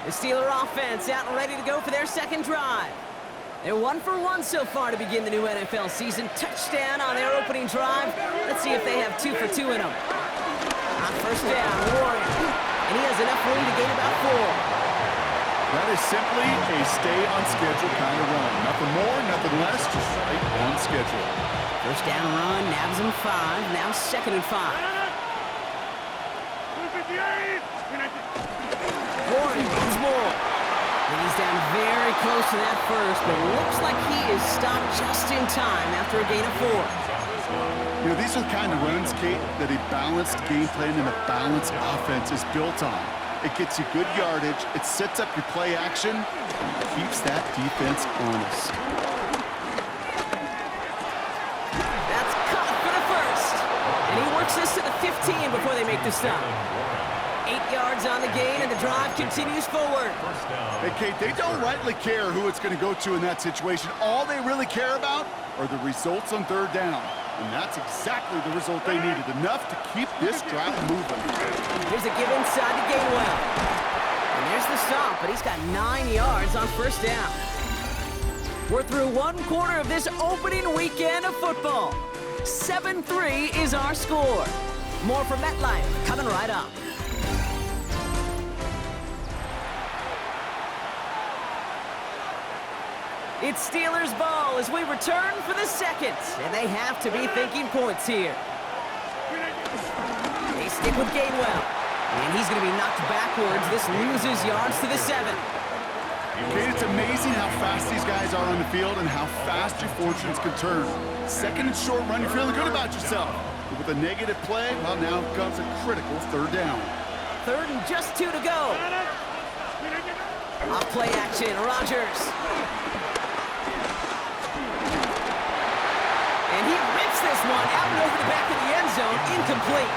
The Steeler offense out and ready to go for their second drive. They're 1 for 1 so far to begin the new NFL season. Touchdown on their opening drive. Let's see if they have 2 for 2 in them. On first down, Warren. And he has enough room to gain about 4. That is simply a stay-on-schedule kind of run. Nothing more, nothing less, just right on schedule. First down run, nabs him 5. Now 2nd and 5. Warren once more. And he's down very close to that first, but it looks like he is stopped just in time after a gain of 4. You know, these are the kind of runs, Kate, that a balanced game plan and a balanced offense is built on. It gets you good yardage, it sets up your play action, and keeps that defense honest. That's caught for the first. And he works this to the 15 before they make the stop. 8 yards on the gain, and the drive continues forward. Hey, Kate, they don't rightly care who it's going to go to in that situation. All they really care about are the results on third down. And that's exactly the result they needed. Enough to keep this drive moving. Here's a give inside to Gainwell. And there's the stop, but he's got 9 yards on first down. We're through 1 quarter of this opening weekend of football. 7-3 is our score. More from MetLife coming right up. It's Steelers ball as we return for the second, and they have to be thinking points here. They stick with Gainwell, and he's going to be knocked backwards. This loses yards to the 7. Kate, it's amazing how fast these guys are on the field and how fast your fortunes can turn. Second and short run, you're feeling good about yourself. But with a negative play, well, now comes a critical third down. 3rd and just 2 to go. Off play action, Rodgers. And he rips this one out and over the back of the end zone, incomplete.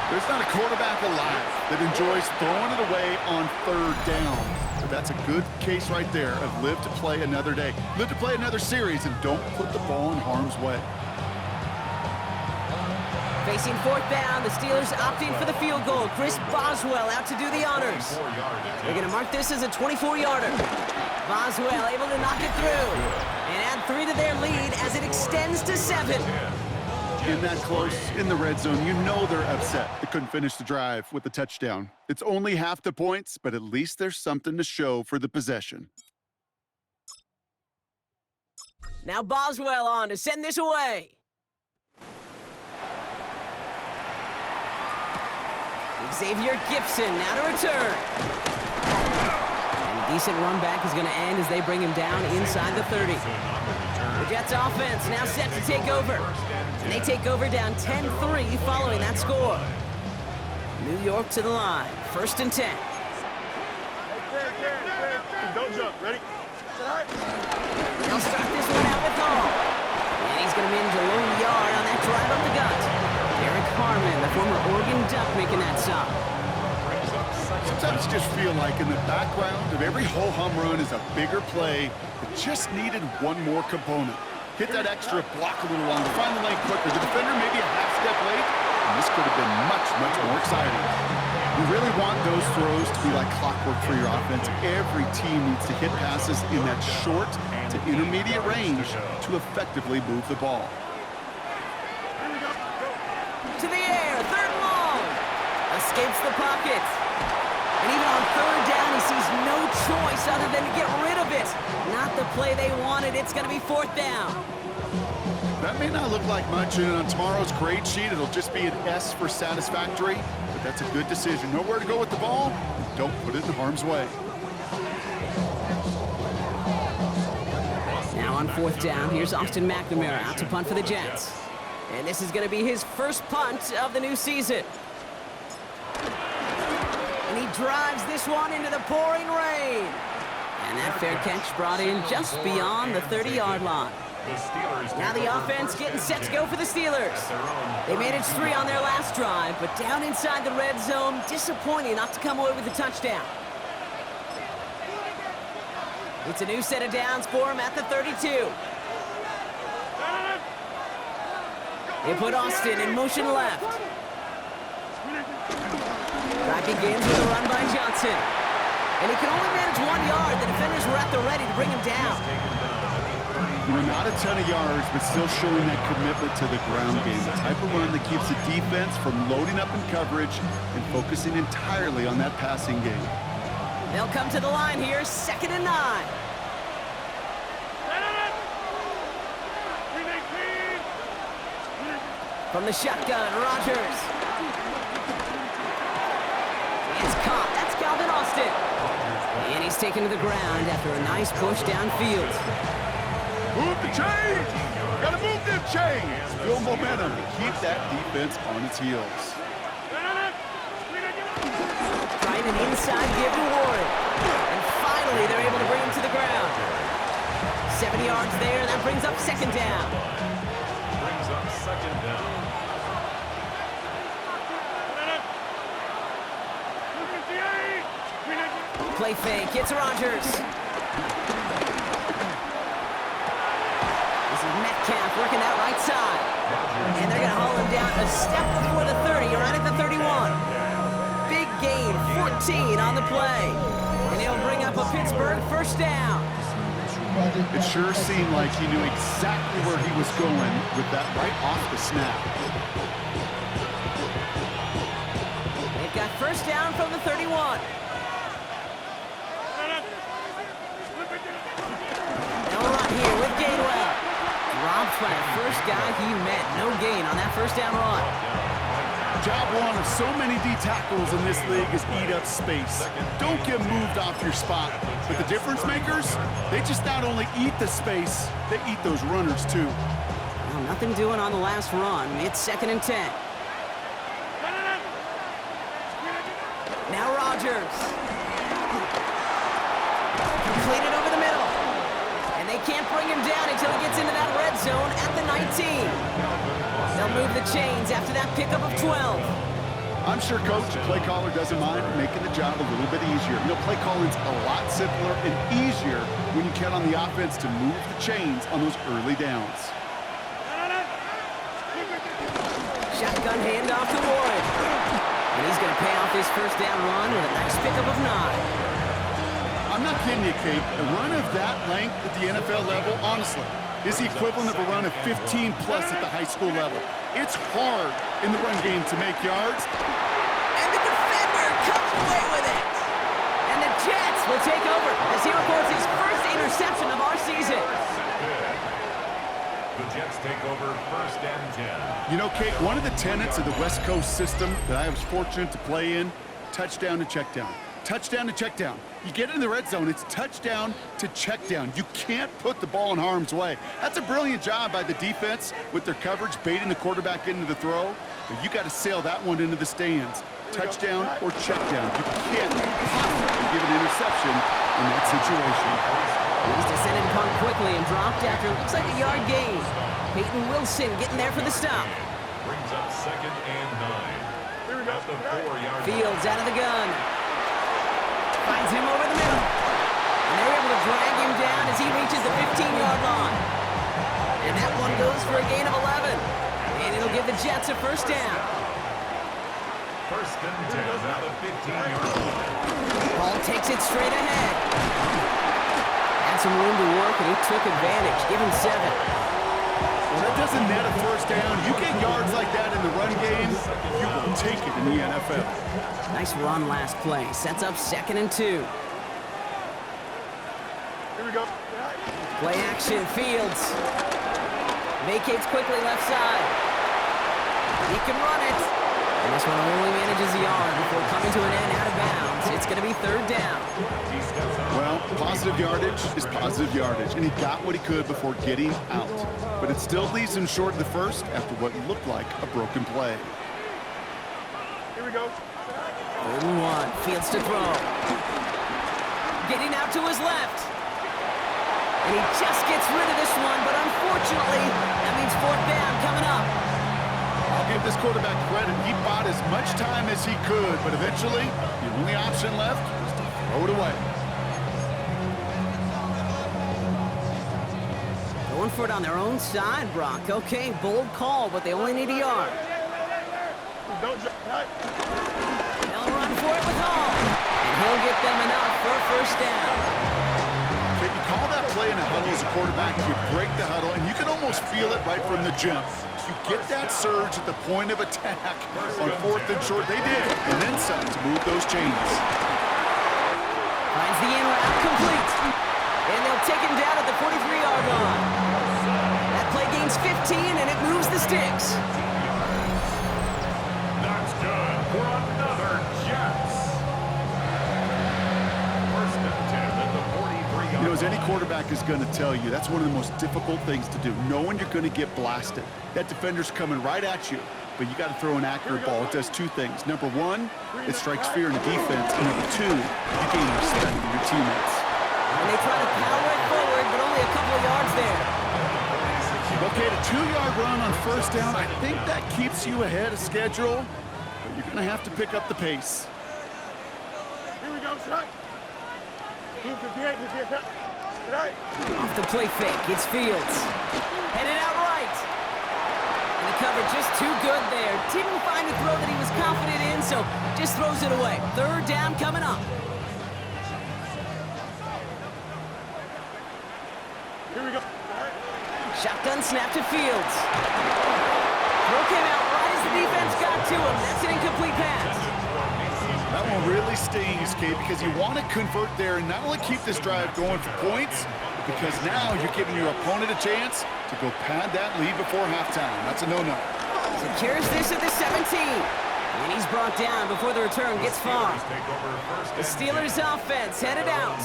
There's not a quarterback alive that enjoys throwing it away on third down. But that's a good case right there of live to play another day. Live to play another series and don't put the ball in harm's way. Facing 4th down, the Steelers opting for the field goal. Chris Boswell out to do the honors. They're going to mark this as a 24-yarder. Boswell able to knock it through and add 3 to their lead as it extends to 7. In that close, in the red zone, you know they're upset. They couldn't finish the drive with the touchdown. It's only half the points, but at least there's something to show for the possession. Now Boswell on to send this away. Xavier Gibson now to return. And a decent run back is going to end as they bring him down inside the 30. The Jets offense now set to take over. And they take over down 10-3 following that score. New York to the line. 1st and 10. Don't jump. Ready? They'll start this one out with Hall. And he's going to manage a low yard on that drive up the gut. Derek Harmon, the former Oregon Duck, making that stop. Sometimes you just feel like in the background of every ho-hum run is a bigger play that just needed one more component. Hit that extra block a little longer, find the lane quicker. The defender maybe a half step late, and this could have been much, much more exciting. You really want those throws to be like clockwork for your offense. Every team needs to hit passes in that short to intermediate range to effectively move the ball. To the air, 3rd and long. Escapes the pocket. And even on 3rd down, he sees no choice other than to get rid of it. Not the play they wanted. It's going to be 4th down. That may not look like much, and on tomorrow's grade sheet, it'll just be an S for satisfactory, but that's a good decision. Know where to go with the ball, and don't put it in harm's way. Now on 4th down, here's Austin McNamara out to punt for the Jets. And this is going to be his first punt of the new season. And he drives this one into the pouring rain. And that fair catch brought in just beyond the 30-yard line. Now the offense getting set to go for the Steelers. They managed 3 on their last drive, but down inside the red zone, disappointing not to come away with a touchdown. It's a new set of downs for him at the 32. They put Austin in motion left. Back begins with a run by Johnson. And he can only manage 1 yard. The defenders were at the ready to bring him down. You know, not a ton of yards, but still showing that commitment to the ground game. The type of run that keeps the defense from loading up in coverage and focusing entirely on that passing game. They'll come to the line here, 2nd and 9. From the shotgun, Rodgers. It's caught. That's Calvin Austin. And he's taken to the ground after a nice push downfield. Move the chains! Gotta move them chains! Build momentum to keep that defense on its heels. Trying an inside give to Warren. And finally, they're able to bring him to the ground. 7 yards there, that brings up 2nd down. Brings up 2nd down. Play fake, it's Rodgers. This is Metcalf working that right side. And they're going to haul him down a step before the 30, right at the 31. Big gain, 14 on the play. And they'll bring up a Pittsburgh 1st down. It sure seemed like he knew exactly where he was going with that right off the snap. They've got 1st down from the 31. They'll run here with Gainwell. Dropped by the first guy he met. No gain on that 1st down run. Job one of so many D tackles in this league is eat up space. Don't get moved off your spot. But the difference makers, they just not only eat the space, they eat those runners too. Well, nothing doing on the last run. It's 2nd and 10. Now Rodgers. Completed over the middle. And they can't bring him down until he gets into that red zone at the 19. They'll move the chains after that pickup of 12. I'm sure Coach, the play caller, doesn't mind making the job a little bit easier. You know, play calling's a lot simpler and easier when you count on the offense to move the chains on those early downs. Shotgun handoff to Warren. And he's going to pay off his 1st down run with a nice pickup of 9. I'm not kidding you, Kate. A run of that length at the NFL level, honestly, is the equivalent of a run of 15-plus at the high school level. It's hard in the run game to make yards. And the defender comes away with it. And the Jets will take over as he records his 1st interception of our season. The Jets take over 1st and 10. You know, Kate, one of the tenets of the West Coast system that I was fortunate to play in, touchdown to check down. Touchdown to check down. You get in the red zone, it's touchdown to check down. You can't put the ball in harm's way. That's a brilliant job by the defense with their coverage, baiting the quarterback into the throw. But you got to sail that one into the stands. Touchdown or check down. You can't possibly give an interception in that situation. He's descended upon quickly and dropped after it looks like a yard gain. Peyton Wilson getting there for the stop. Brings up 2nd and 9. Here we go. At the 4-yard line. Fields out of the gun. Finds him over the middle. And they're able to drag him down as he reaches the 15-yard line. And that one goes for a gain of 11. And it'll give the Jets a 1st down. 1st and 10 at the 15-yard line. Ball takes it straight ahead. Had some room to work, and he took advantage. Give him 7. Well, that doesn't net a 1st down. You get yards like that in the run game, you will take it in the NFL. Nice run last play. Sets up 2nd and 2. Here we go. Play action, Fields. Vacates quickly left side. He can run it. And this one only manages a yard before coming to an end out of bounds. It's going to be 3rd down. Well, positive yardage is positive yardage, and he got what he could before getting out. But it still leaves him short of the 1st after what looked like a broken play. Here we go. 3rd and 1. Fields to throw. Getting out to his left. And he just gets rid of this one, but unfortunately, that means 4th down coming up. I'll give this quarterback credit. He bought as much time as he could, but eventually, the only option left was to throw it away. Going for it on their own side, Brock. Okay, bold call, but they only need a yard. They'll run for it with Hall. And he'll get them enough for first down. Can you call that play in a huddle as a quarterback? You break the huddle, and you can almost feel it right from the jump. You get that surge at the point of attack on 4th and short. They did, and then some to move those chains. Finds the in route complete. And they'll take him down at the 43-yard line. That play gains 15, and it moves the sticks. That's good for another Jets. First and 10 at the 43-yard line. You know, as any quarterback is going to tell you, that's one of the most difficult things to do, knowing you're going to get blasted. That defender's coming right at you, but you got to throw an accurate ball. It does two things. Number one, it strikes fear in the defense. And number two, you gain respect from your teammates. And they try to power it forward, but only a couple of yards there. Okay, the 2-yard run on first down, I think that keeps you ahead of schedule, but you're going to have to pick up the pace. Here we go, son. Off the play fake, it's Fields. Headed out right. And the cover just too good there. Didn't find a throw that he was confident in, so just throws it away. 3rd down coming up. Here we go. Shotgun snap to Fields. Throw came out right as the defense got to him. That's an incomplete pass. That one really stings, Kate, because you want to convert there and not only keep this drive going for points, because now you're giving your opponent a chance to go pad that lead before halftime. That's a no-no. Secures this at the 17. And he's brought down before the return gets far. The Steelers offense headed out.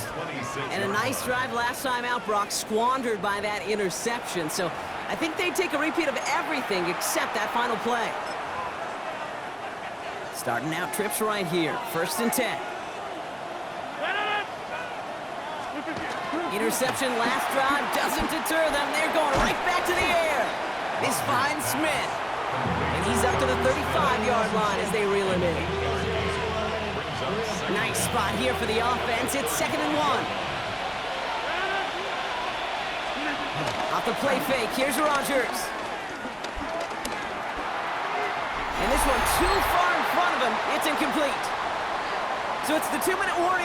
And a nice drive last time out, Brock, squandered by that interception. So I think they take a repeat of everything except that final play. Starting out trips right here. 1st and 10. Interception last drive doesn't deter them. They're going right back to the air. This finds Smith. And he's up to the 35-yard line as they reel him in. Nice spot here for the offense. It's 2nd and 1. Off the play fake, here's Rodgers. And this one too far in front of him. It's incomplete. So it's the 2-minute warning.